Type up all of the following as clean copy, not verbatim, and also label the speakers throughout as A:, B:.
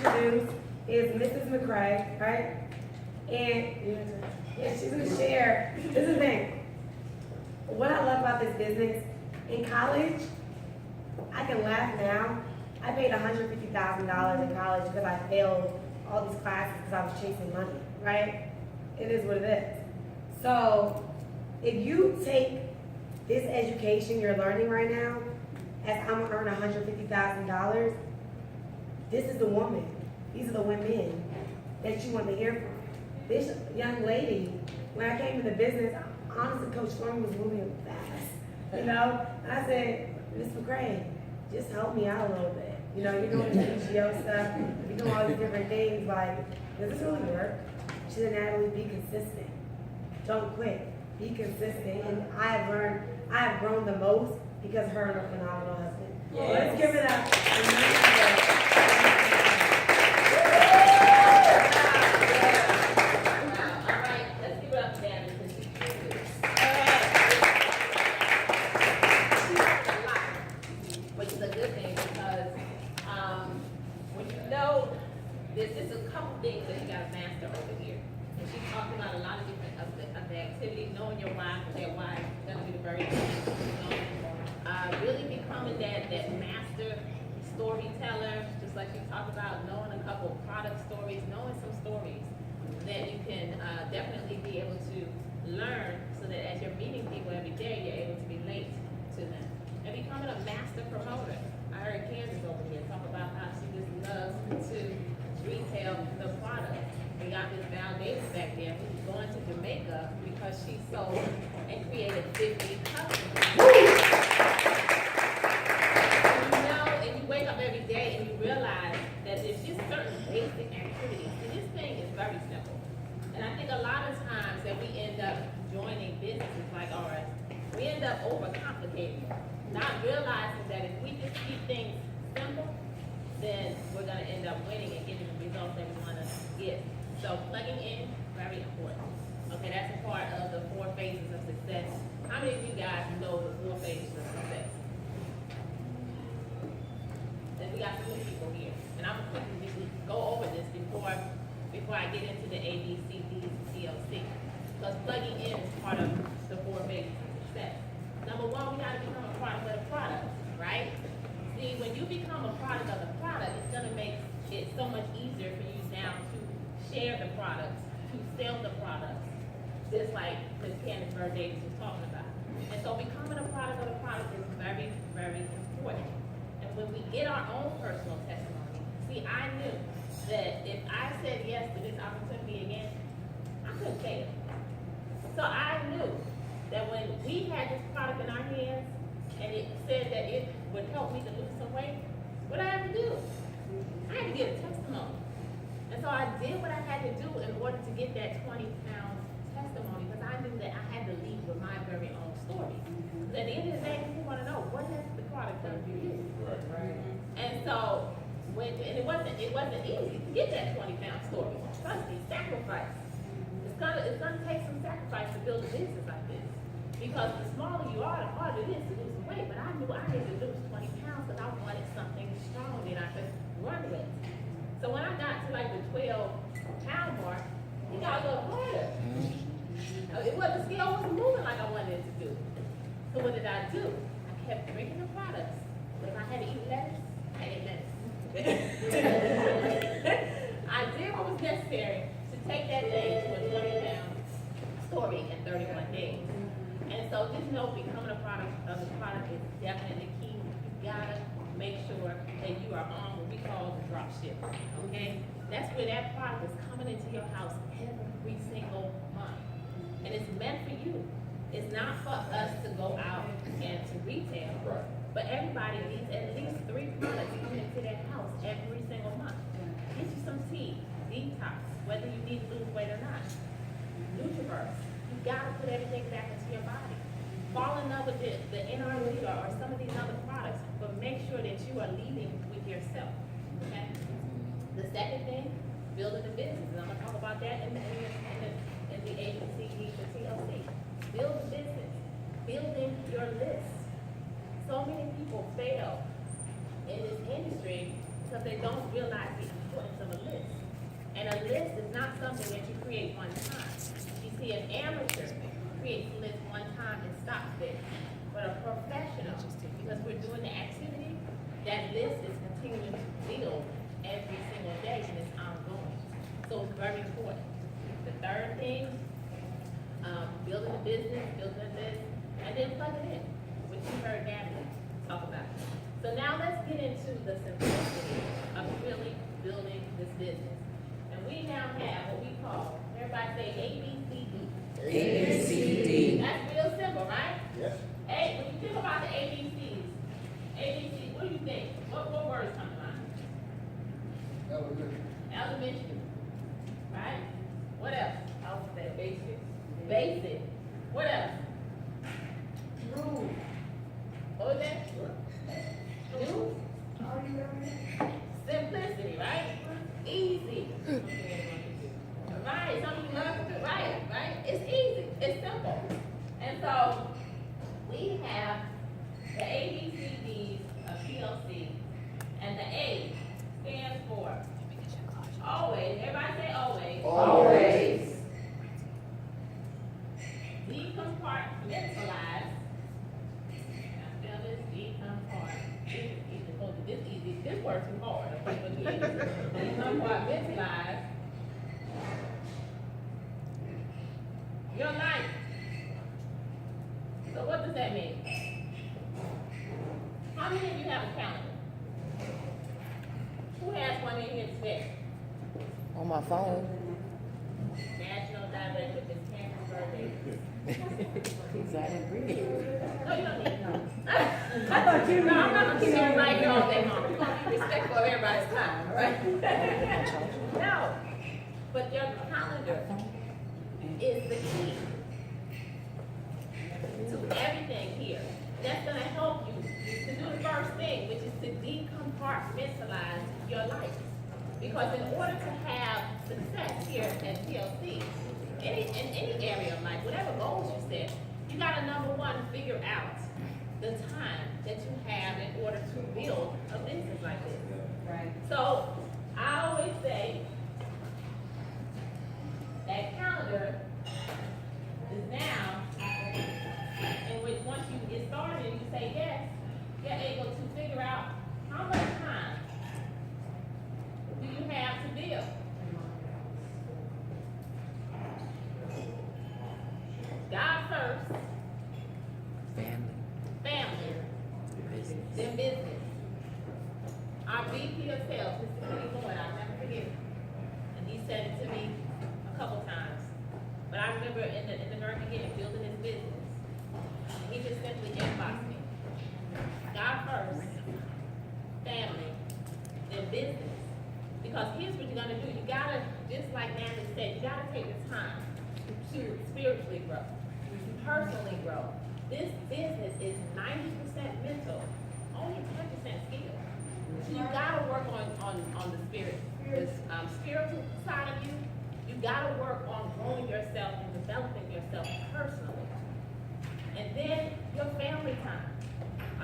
A: introduce is Mrs. McCray, right? And yeah, she's gonna share. This is the thing. What I love about this business, in college, I can laugh now. I paid $150,000 in college because I failed all these classes because I was chasing money, right? It is what it is. So if you take this education you're learning right now, as I'm gonna earn $150,000, this is the woman. These are the women that you want to hear from. This young lady, when I came into business, honestly, Coach Storm was moving fast, you know? And I said, Miss McCray, just help me out a little bit. You know, you're doing the PGO stuff, you're doing all these different things, like, does this really work? She said, Natalie, be consistent. Don't quit. Be consistent. And I have grown the most because her and her phenomenal husband. Yes. Let's give it up.
B: There's just a couple things that you got to master over here. And she talked about a lot of different of the activities, knowing your why, because that why is going to be the very thing. Really becoming that master storyteller, just like she talked about, knowing a couple product stories, knowing some stories that you can definitely be able to learn so that as you're meeting people every day, you're able to relate to them. And becoming a master promoter. I heard Candace over here talk about how she just loves to retail the product. We got this Val Davis back there who's going to Jamaica because she sold and created 50 customers. And you wake up every day and you realize that there's just certain basic activities. And this thing is very simple. And I think a lot of times that we end up joining businesses like ours, we end up overcomplicating it, not realizing that if we just keep things simple, then we're going to end up winning and getting the results that we want to get. So plugging in, very important. Okay, that's a part of the 4 phases of success. How many of you guys know the 4 phases of success? And we got some new people here. And I'm going to quickly go over this before I get into the ABCD and TLC. Because plugging in is part of the 4 phases of success. Number 1, we got to become a product of the product, right? See, when you become a product of the product, it's going to make it so much easier for you now to share the products, to sell the products, just like Ms. Candace Davis was talking about. And so becoming a product of the product is very, very important. And when we get our own personal testimony, see, I knew that if I said yes to this opportunity again, I couldn't fail. So I knew that when we had this product in our hands, and it said that it would help me to lose some weight, what I had to do? I had to give a testimony. And so I did what I had to do in order to get that 20-pound testimony, because I knew that I had to lead with my very own story. Because at the end of the day, people want to know, what has the product done for you? Right. And so, it wasn't easy to get that 20-pound story. Trust me, sacrifice. It's gonna take some sacrifice to build a business like this. Because the smaller you are, the harder it is to lose weight. But I knew I needed to lose 20 pounds because I wanted something strong that I could run with. So when I got to like the 12-pound mark, it got a little harder. The scale wasn't moving like I wanted it to do. So what did I do? I kept drinking the products. But if I had to eat lettuce, I ate lettuce. I did what was necessary to take that day to a 20-pound story in 31 days. And so just know becoming a product of the product is definitely key. You gotta make sure that you are on what we call the drop ship. Okay? That's where that product is coming into your house every single month. And it's meant for you. It's not for us to go out and to retail. Right. But everybody needs at least 3 products coming into their house every single month. Get you some tea, detox, whether you need to lose weight or not. Nutriverse. You gotta put everything back into your body. Fall in love with the NRG or some of these other products, but make sure that you are leading with yourself. Okay? The second thing, building the business. And I'm gonna talk about that in the ABCD, the TLC. Build the business. Building your list. So many people fail in this industry because they don't realize the importance something that you create one time. You see, an amateur creates a list one time and stops there. But a professional, because we're doing the activity, that list is continuing to build every single day and it's ongoing. So it's very important. The third thing, building a business, building a list, and then plug it in, which you heard Natalie talk about. So now let's get into the simplicity of really building this business. And we now have what we call, everybody say ABCD.
C: ABCD.
B: That's real simple, right?
C: Yes.
B: Hey, when you think about the ABCs, ABC, what do you think? What words come to mind? Elementary. Right? What else? Alphabet. Basic. Basic. What else? Rule. What was that? New? Simplicity, right? Easy. Right, some people love to do right? It's easy, it's simple. And so, we have the ABCDs of TLC, and the A stands for always. Everybody say always.
C: Always.
B: Decompartmentalize. Now spell this this word too hard. Decompartmentalize your life. So what does that mean? How many of you have a calendar? Who has one in here today?
D: On my phone.
B: National Diabetic with this cancer birthday.
D: Because I didn't bring it.
B: No, you don't need it.
A: I thought you
B: No, I'm not
A: knew.
B: gonna keep everybody here all day long. We're gonna be respectful of everybody's time, all right? No, but your calendar is the key to everything here. That's gonna help you to do the first thing, which is to decompartmentalize your life. Because in order to have success here at TLC, in any area of life, whatever goals you set, you gotta number one, figure out the time that you have in order to build a business like this.
A: Right.
B: So I always say that calendar is now in which once you get started and you say yes, you're able to figure out how much time do you have to build. God first,
D: Family.
B: family,
D: Business.
B: then business. Our VP of sales, Mr. Kenny Lloyd, I'll never forget it. And he said it to me a couple times. But I remember in the very beginning, building his business, he just simply inboxed me. God first, family, then business. Because here's what you're gonna do. You gotta, just like Natalie said, you gotta take the time to spiritually grow, personally grow. This business is 90% mental, only 10% skill. So you gotta work on the spirit, the spiritual side of you. You gotta work on growing yourself and developing yourself personally. And then your family time.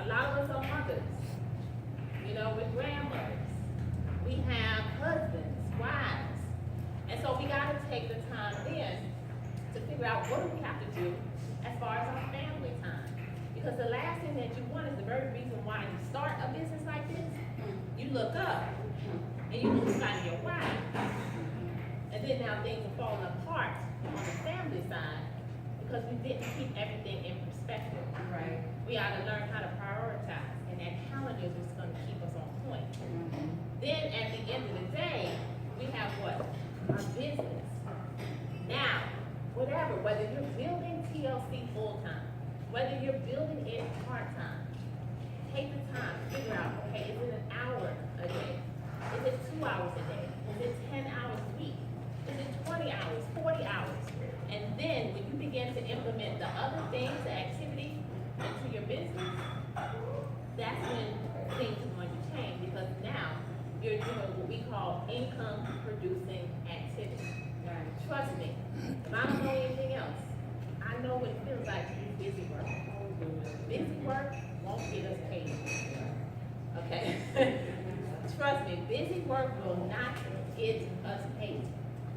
B: A lot of us are mothers, we're grandmothers. We have husbands, wives. And so we gotta take the time then to figure out what do we have to do as far as our family time. Because the last thing that you want is the very reason why you start a business like this. You look up and you lose sight of your wife. And then now things are falling apart on the family side because we didn't keep everything in perspective.
A: Right.
B: We ought to learn how to prioritize, and that calendar is just going to keep us on point. Then at the end of the day, we have what? Our business. Now, whether you're building TLC full-time, whether you're building it part-time, take the time, figure out, okay, is it an hour a day? Is it 2 hours a day? Is it 10 hours a week? Is it 20 hours, 40 hours? And then when you begin to implement the other things, the activity into your business, that's when things are going to change, because now you're doing what we call income producing activity. Trust me, if I don't know anything else, I know what it feels like to do busy work. Busy work won't get us paid. Okay? Trust me, busy work will not get us paid.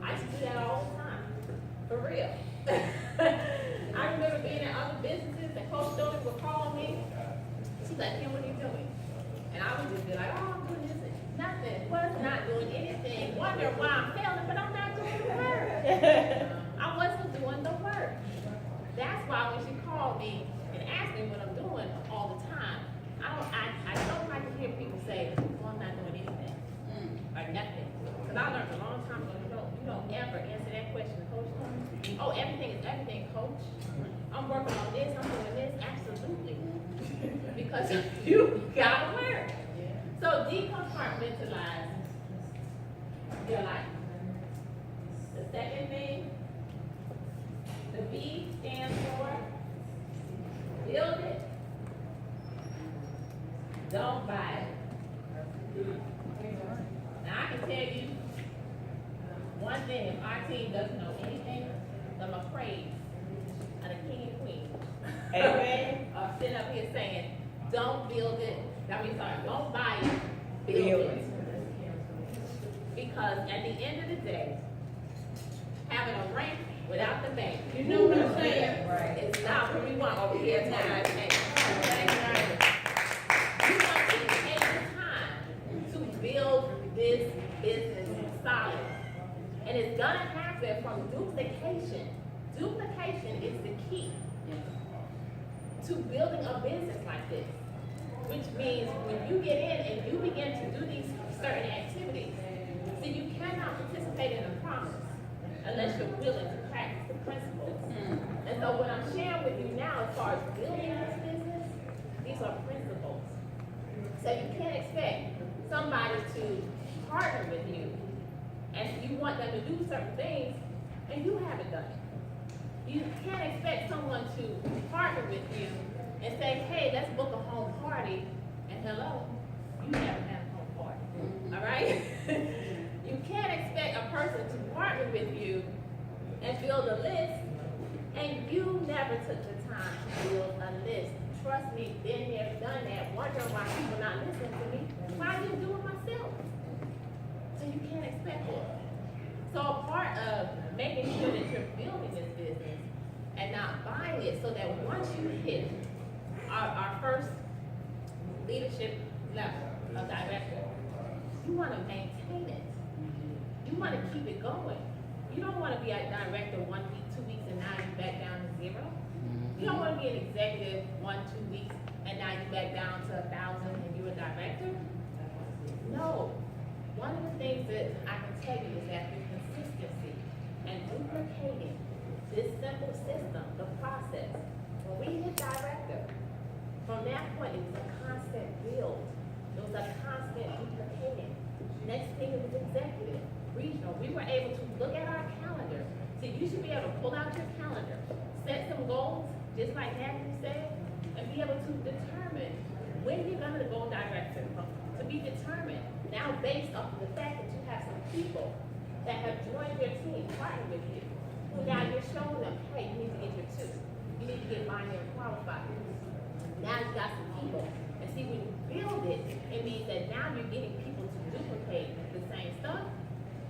B: I used to do that all real. I remember being at other businesses and Coach Doty would call me. She's like, Kim, what are you doing? And I would just be like, oh, I'm doing this. Nothing. Was not doing anything. Wonder why I'm failing, but I'm not doing the work. I wasn't doing the work. That's why when she called me and asked me what I'm doing all the time, I don't like to hear people say, well, I'm not doing anything. Or nothing. Because I learned a long time ago, you don't ever answer that question, Coach. Oh, everything is everything, Coach. I'm working on this, I'm doing this. Absolutely. Because you gotta learn. So decompartmentalize your life. The second thing, the B stands for build it, don't buy it. Now I can tell you one thing, if our team doesn't know anything, I'm afraid of the king and queen. Amen. Sitting up here saying, don't build it. Don't buy it, build it. Because at the end of the day, having a rank without the bank, you know what I'm saying?
C: Right.
B: It's not what we want over here now. You want to take the time to build this business solid. And it's gonna happen from duplication. Duplication is the key to building a business like this. Which means when you get in and you begin to do these certain activities, see, you cannot participate in a promise unless you're willing to practice the principles. And so what I'm sharing with you now as far as building this business, these are principles. So you can't expect somebody to partner with you and you want them to do certain things and you haven't done it. You can't expect someone to partner with you and say, hey, let's book a home party, and hello, you haven't had a home party, all right? You can't expect a person to partner with you and build a list, and you never took the time to build a list. Trust me, been there, done that, wondering why people not listening to me. Why I didn't do it myself? So you can't expect it. So a part of making sure that you're building this business and not buying it so that once you hit our first leadership level of director, you want to maintain it. You want to keep it going. You don't want to be a director 1 week, 2 weeks, and now you're back down to 0. You don't want to be an executive 1, 2 weeks, and now you're back down to 1,000 and you're a director. No. One of the things that I can tell you is that through consistency and duplicating this simple system, the process, when we hit director, from that point it was a constant build. It was a constant duplicating. Next thing it was executive, regional. We were able to look at our calendar. So you should be able to pull out your calendar, set some goals, just like Matthew said, and be able to determine when you're going to go director. To be determined now based off of the fact that you have some people that have joined your team, partnered with you, who now you're showing them, hey, you need to get your 2. You need to get binary qualified. Now you got some people. And see, when you build it, it means that now you're getting people to duplicate the same stuff.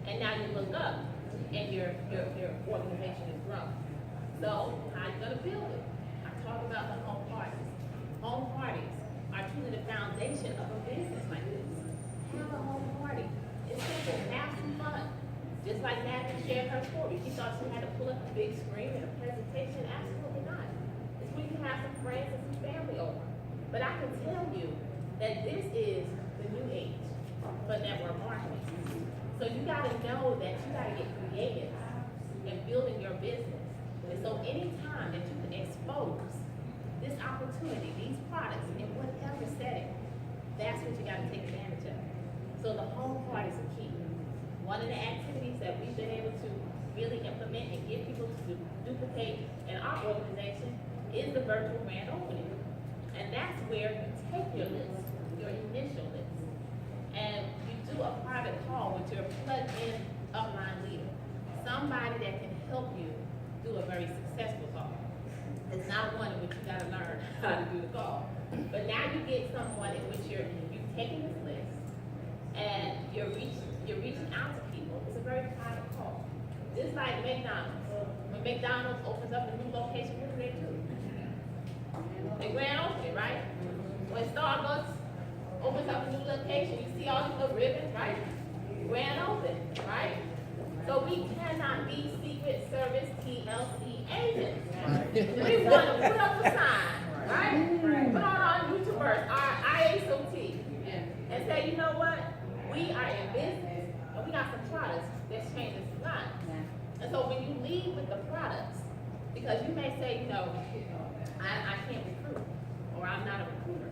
B: And now you look up and your organization is growing. So how are you gonna build it? I talk about the home parties. Home parties are truly the foundation of a business like this. Have a home party. It's simple. Have some fun. Just like Natalie shared her story. She thought she had to pull up a big screen and a presentation. Absolutely not. It's when you have some friends and some family over. But I can tell you that this is the new age for network marketing. So you gotta know that you gotta get creative in building your business. And so anytime that you can expose this opportunity, these products, in whatever setting, that's what you gotta take advantage of. So the home parties are key. One of the activities that we've been able to really implement and get people to duplicate in our organization is the virtual grand opening. And that's where you take your list, your initial list, and you do a private call with your plugged-in upline leader, somebody that can help you do a very successful call. It's not one in which you gotta learn how to do the call, but now you get someone in which you've taken this list and you're reaching out to people. It's a very private call. Just like McDonald's. When McDonald's opens up a new location, what do? They grand opening, right? When Starbucks opens up a new location, you see all these little ribbons, right? Grand open, right? So we cannot be Secret Service TLC agents. We want to put up a sign, right? Put on our YouTubers, our IASOT, and say, you know what? We are in business, and we got some products that's changing some lives. And so when you lead with the products, because you may say, you know, I can't recruit, or I'm not a recruiter.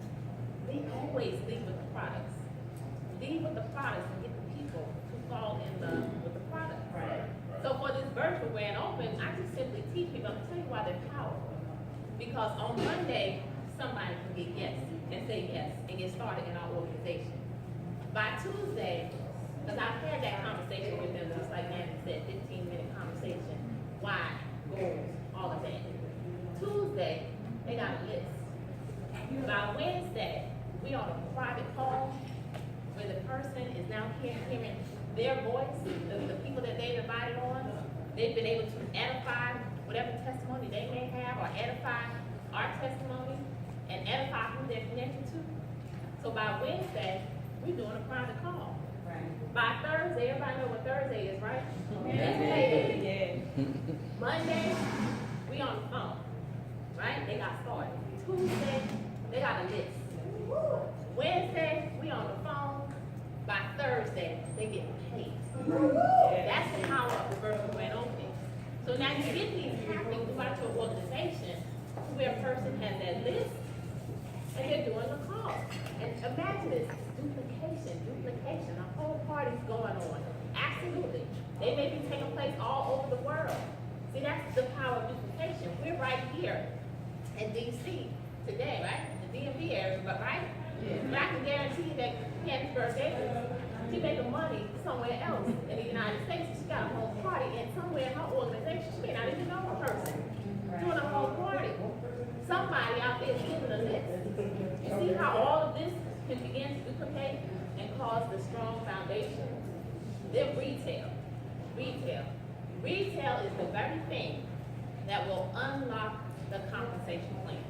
B: We always lead with the products. Lead with the products and get the people to fall in love with the products.
C: Right.
B: So for this virtual grand open, I just simply teach people, I'm gonna tell you why they're powerful. Because on Monday, somebody can get yes and say yes and get started in our organization. By Tuesday, because I've had that conversation with them, just like Nancy said, 15-minute conversation, why, goals, all of that. Tuesday, they got a list. By Wednesday, we on a private call where the person is now hearing their voice, the people that they've invited on. They've been able to edify whatever testimony they may have, or edify our testimony, and edify who they're connected to. So by Wednesday, we're doing a private call. By Thursday, everybody know what Thursday is, right?
A: Yeah.
B: Monday, we on the phone, right? They got started. Tuesday, they got a list. Wednesday, we on the phone. By Thursday, they get paid. That's the power of the virtual grand opening. So now you get these happening throughout your organization, where a person has that list, and they're doing the call. And imagine this, duplication, a whole party's going on. Absolutely. They may be taking place all over the world. See, that's the power of duplication. We're right here in DC today, right? The DMV area, but right? But I can guarantee that Candace's birthday, she's making money somewhere else in the United States. She got a whole party, and somewhere in her organization, she may not even know a person doing a whole party. Somebody out there is giving a list. You see how all of this can begin to duplicate and cause the strong foundation? Then retail. Retail is the very thing that will unlock the compensation plan.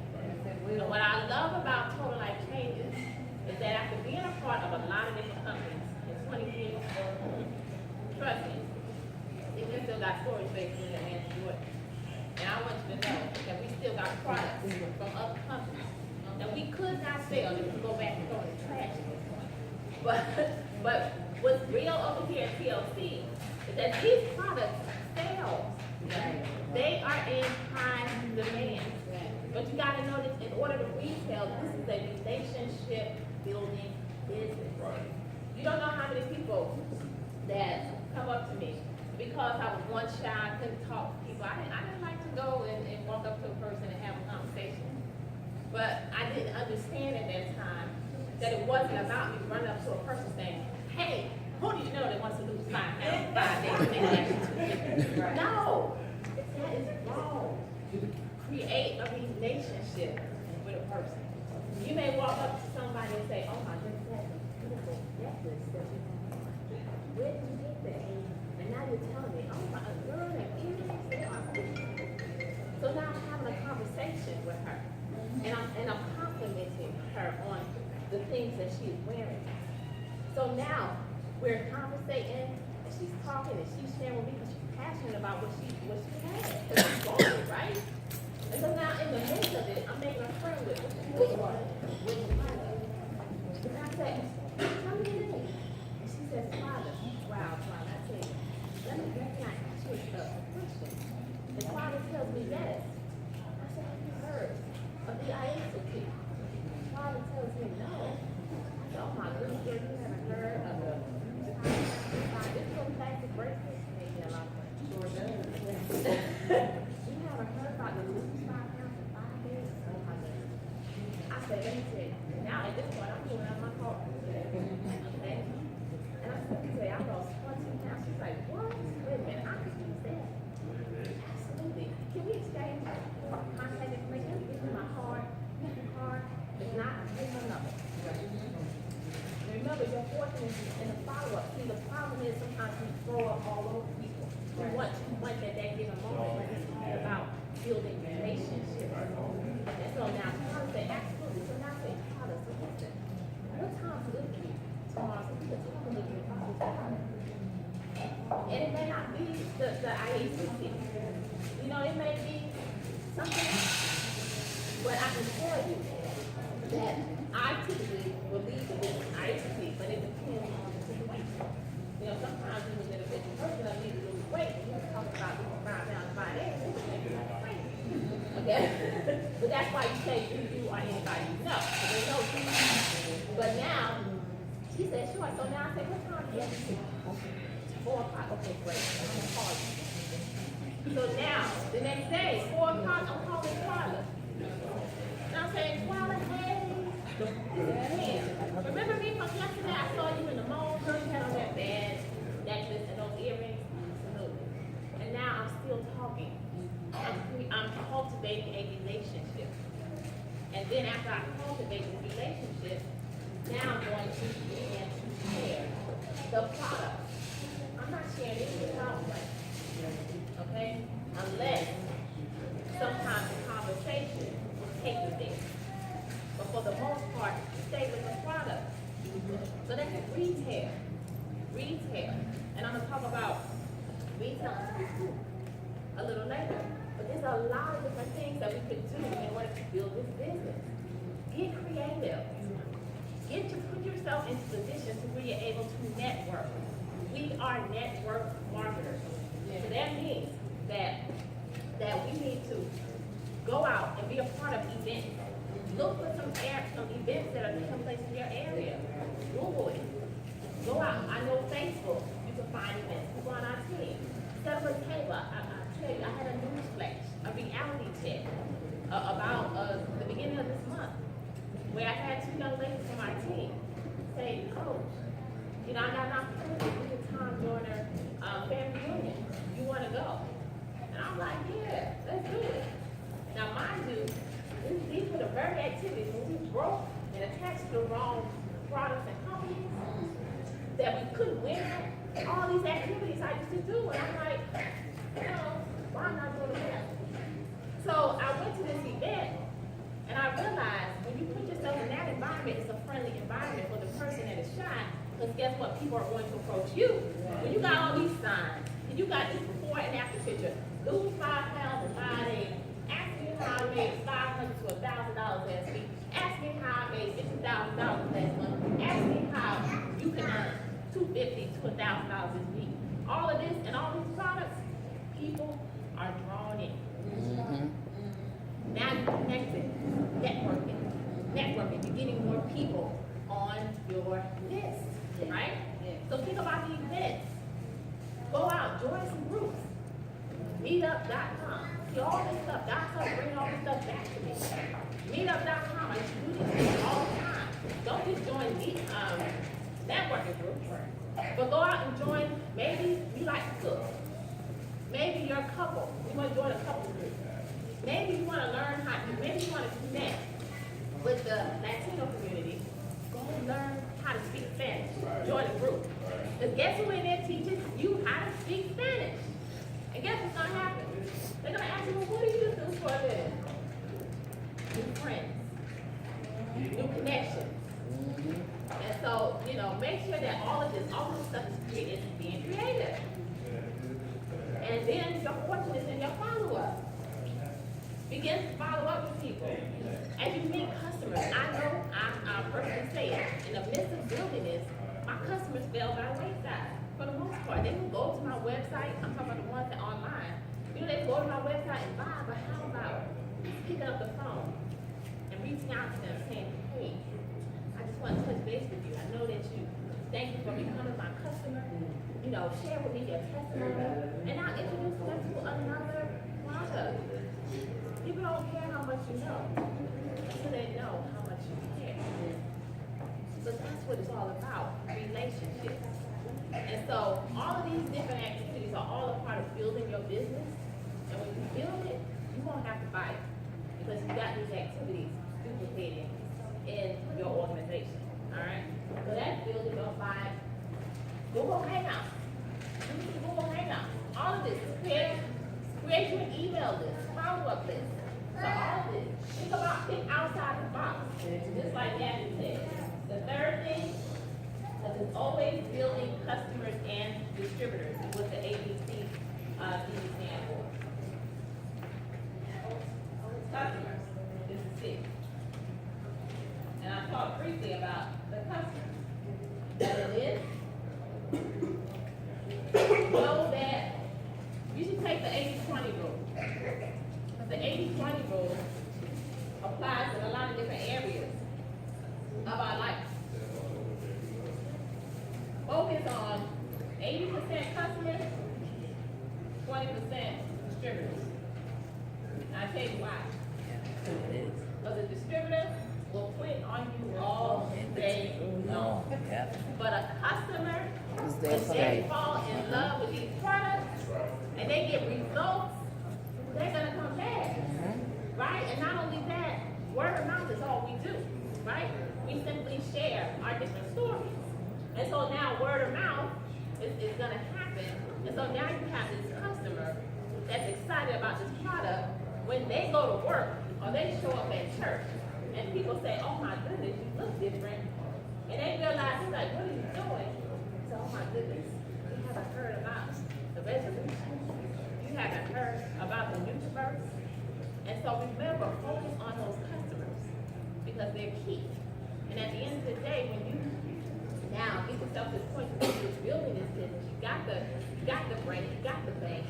B: And what I love about Total Life Changes is that after being a part of a lot of different companies in 20 years, trust me, we still got storage space in there and Jordan. And I want you to know that we still got products from other companies that we could not sell. They could go back and throw in the trash at this point. But what's real over here at TLC is that these products sell. They are in high demand. But you gotta know that in order to retail, this is a relationship building business. You don't know how many people that come up to me because I was one shy, I couldn't talk to people. I didn't like to go and walk up to a person and have a conversation. But I didn't understand at that time that it wasn't about me running up to a person saying, hey, who do you know that wants to lose 5 pounds 5 days and then No, that is wrong. Create a relationship with a person. You may walk up to somebody and say, oh my goodness, that's a beautiful necklace that you have. Where did you get that? And now you're telling me, oh my, girl, that earrings, they are beautiful. So now I'm having a conversation with her. And I'm complimenting her on the things that she is wearing. So now we're conversating, and she's talking, and she's sharing with me because she's passionate about what she has. Because she's bought it, right? And so now in the midst of it, I'm making a friend with her. And I said, tell me your name. And she says, Father. Wow, Father. I said, can I ask you a question? And Father tells me yes. I said, have you heard of the IASOT? Father tells me no. I said, oh my goodness, girl, you haven't heard of the this goes back to bracelets. Maybe a lot of money. Sure does. You haven't heard about the lose 5 pounds in 5 days? Oh my goodness. I said, let me tell you. Now at this point, I'm doing out my car. Okay? And I said, I lost 14 pounds. She's like, what? Wait a minute, I could use that. Absolutely. Can we exchange building relationships. And so now Tom said, absolutely. So now I say, Tyler, so listen, what time's good for you tomorrow? So we can talk a little bit about this Tyler. And it may not be the IACC. You know, it may be something else. But I can tell you that I typically will leave the business IACC, but it depends on the situation. You know, sometimes you was in a business person, I need to lose weight, and you talk about losing 5 pounds, 5 days, okay? But that's why you say you or anybody you know. So they know you. But now, she said, sure. So now I say, what time is it? 4 o'clock. Okay, great. I'm gonna call you. So now, the next day, 4 o'clock, I'm calling Carla. And I'm saying, Carla, hey. Hey. Remember me from yesterday? I saw you in the mall. You had on that bad necklace and those earrings. Absolutely. And now I'm still talking. I'm cultivating a relationship. And then after I cultivate the relationship, now I'm going to begin to share the product. I'm not sharing it with outright. Okay? Unless sometimes the conversation will take you there. But for the most part, stay with the product. So that's retail. Retail. And I'm going to talk about retail a little later. But there's a lot of different things that we could do in order to build this business. Get creative. Put yourself into position to where you're able to network. We are network marketers. So that means that we need to go out and be a part of events. Look for some events that are taking place in your area. Google it. Go out. I know Facebook, you can find events. People on our team. Set up a table. I tell you, I had a news flash, a reality check about the beginning of this month, where I had 2 young ladies from our team say, Coach, you know, I got an opportunity to get Tom Joyner family reunion. You want to go? And I'm like, yeah, let's do it. Now, mind you, these were the very activities when we broke and attached to the wrong products and companies that we couldn't win at. All these activities I used to do, and I'm like, you know, why am I not doing that? So I went to this event, and I realized when you put yourself in that environment, it's a friendly environment for the person that is shy, because guess what? People are going to approach you. When you got all these signs, and you got this before and after picture, lose 5 pounds in 5 days, ask me how I made $500 to $1,000 last week, ask me how I made $50,000 last month, ask me how you can earn $250 to $1,000 this week. All of this and all these products, people are drawn in. Now you're connected, networking, you're getting more people on your list, right? So think about the events. Go out, join some groups. Meetup.com. See all this stuff. God's bringing all this stuff back to me. Meetup.com. I used to do this all the time. Don't just join these networking groups, but go out and join. Maybe you like to cook. Maybe you're a couple. You want to join a couple group. Maybe you want to learn maybe you want to connect with the Latino community. Go learn how to speak Spanish. Join a group. Because guess who in there teaches you how to speak Spanish? And guess what's going to happen? They're going to ask you, well, what do you do for a living? New friends. New connections. And so, you know, make sure that all of this stuff is being creative. And then your fortune is in your follow-up. Begin to follow up with people. As you meet customers, I know, I personally say it, in the midst of building this, my customers fell by the wayside. For the most part, they will go to my website. I'm talking about the ones that are online. You know, they go to my website and buy, but how about picking up the phone and reaching out to them saying, hey, I just want to touch base with you. I know that you, thank you for becoming my customer. You know, share with me your testimony. And I'll introduce them to another product. People don't care how much you know until they know how much you care. So that's what it's all about, relationships. And so all of these different activities are all a part of building your business. And when you build it, you won't have to buy it because you got these activities duplicated in your organization. All right? So that's building your buy. Google Hangouts. Use Google Hangouts. All of this is create your email list. follow-up list to all this. Think outside the box, just like Gabby said. The third thing, because it's always building customers and distributors, is what the ABC stands for. Customers, this is six. And I talked briefly about the customers. That it is, know that you should take the 80-20 rule. Because the 80-20 rule applies in a lot of different areas of our life. Focus on 80% customers, 20% distributors. I'll tell you why. Because a distributor will quit on you all day long. But a customer, if they fall in love with these products and they get results, they're gonna come back. Right? And not only that, word of mouth is all we do. Right? We simply share our different stories. And so now word of mouth is gonna happen. And so now you have this customer that's excited about this product. When they go to work or they show up at church and people say, oh my goodness, you look different. And they realize, he's like, what are you doing? So, oh my goodness, you haven't heard about the resolution. You haven't heard about the new verse. And so remember, focus on those customers because they're key. And at the end of the day, when you now get yourself to this point where you're building this business, you got the brain, you got the bank.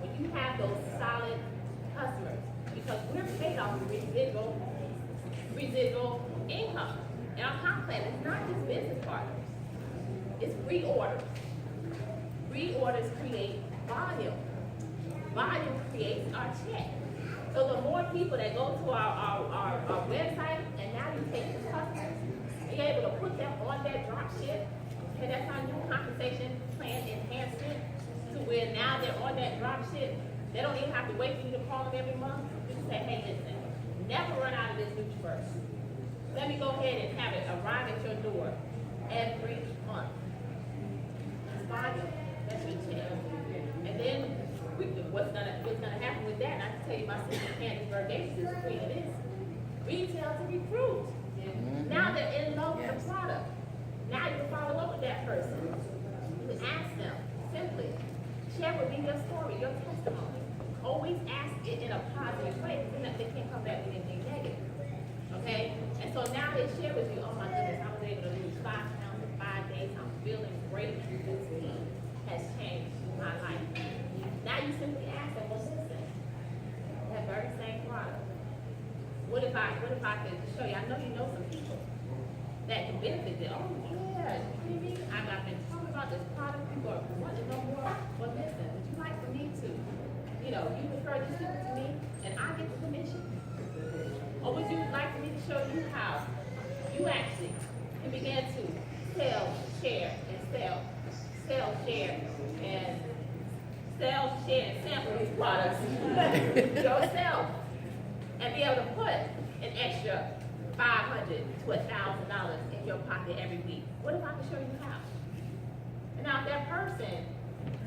B: When you have those solid customers, because we're paid off of residual income. And our comp plan is not just business partners, it's reorders. Reorders create volume. Volume creates our check. So the more people that go to our website, and now you take the customers, and you're able to put them on that drop ship, and that's our new compensation plan enhancement, to where now they're on that drop ship. They don't even have to wait for you to call them every month. You can say, hey, listen, never run out of this new first. Let me go ahead and have it arrive at your door every month. It's volume. That's your check. And then what's gonna happen with that, and I can tell you my sister Candace Burgess is queen of this. Retail to recruit. Now they're in love with the product. Now you can follow up with that person. You can ask them simply, share with me your story, your testimony. Always ask it in a positive way, because they can't come back with anything negative. Okay? And so now they share with you, oh my goodness, I was able to lose 5 pounds in 5 days. I'm feeling great. This team has changed my life. Now you simply ask them, well, listen, that very same product. What if I could show you? I know you know some people that can benefit it. Oh yeah, maybe I've been talking about this product. People are wanting to know more. Well, listen, would you like for me to, you refer these people to me, and I get the commission? Or would you like for me to show you how you actually can begin to sell, share, and sample these products yourself, and be able to put an extra $500 to $1,000 in your pocket every week? What if I can show you how? And now if that person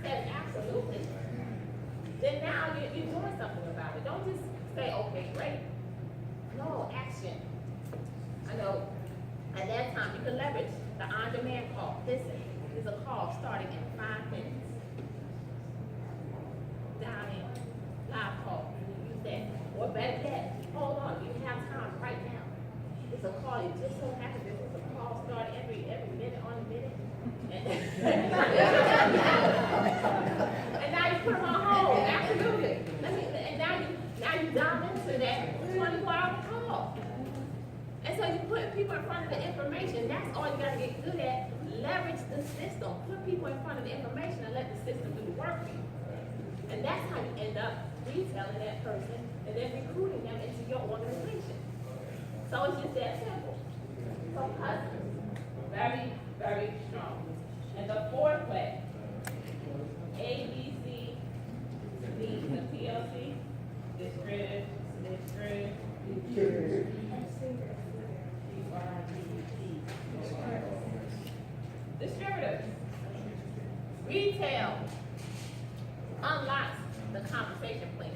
B: says absolutely, then now you're doing something about it. Don't just say, okay, great. No, action. I know at that time you can leverage the on-demand call. Listen, there's a call starting in 5 minutes. Dial in, live call. Use that. Or better yet, hold on, you have time right now. It's a call. It just so happens there's a call starting every minute on the minute. And now you put them on hold. Absolutely. And now you dial into that 24-hour call. And so you put people in front of the information. That's all you got to get good at. Leverage the system. Put people in front of the information and let the system do the work for you. And that's how you end up retailing that person and then recruiting them into your organization. So it's just that simple. So customers, very, very strong. And the fourth way, ABCD, the TLC, distributors. Distributors. Retail unlocks the compensation plan.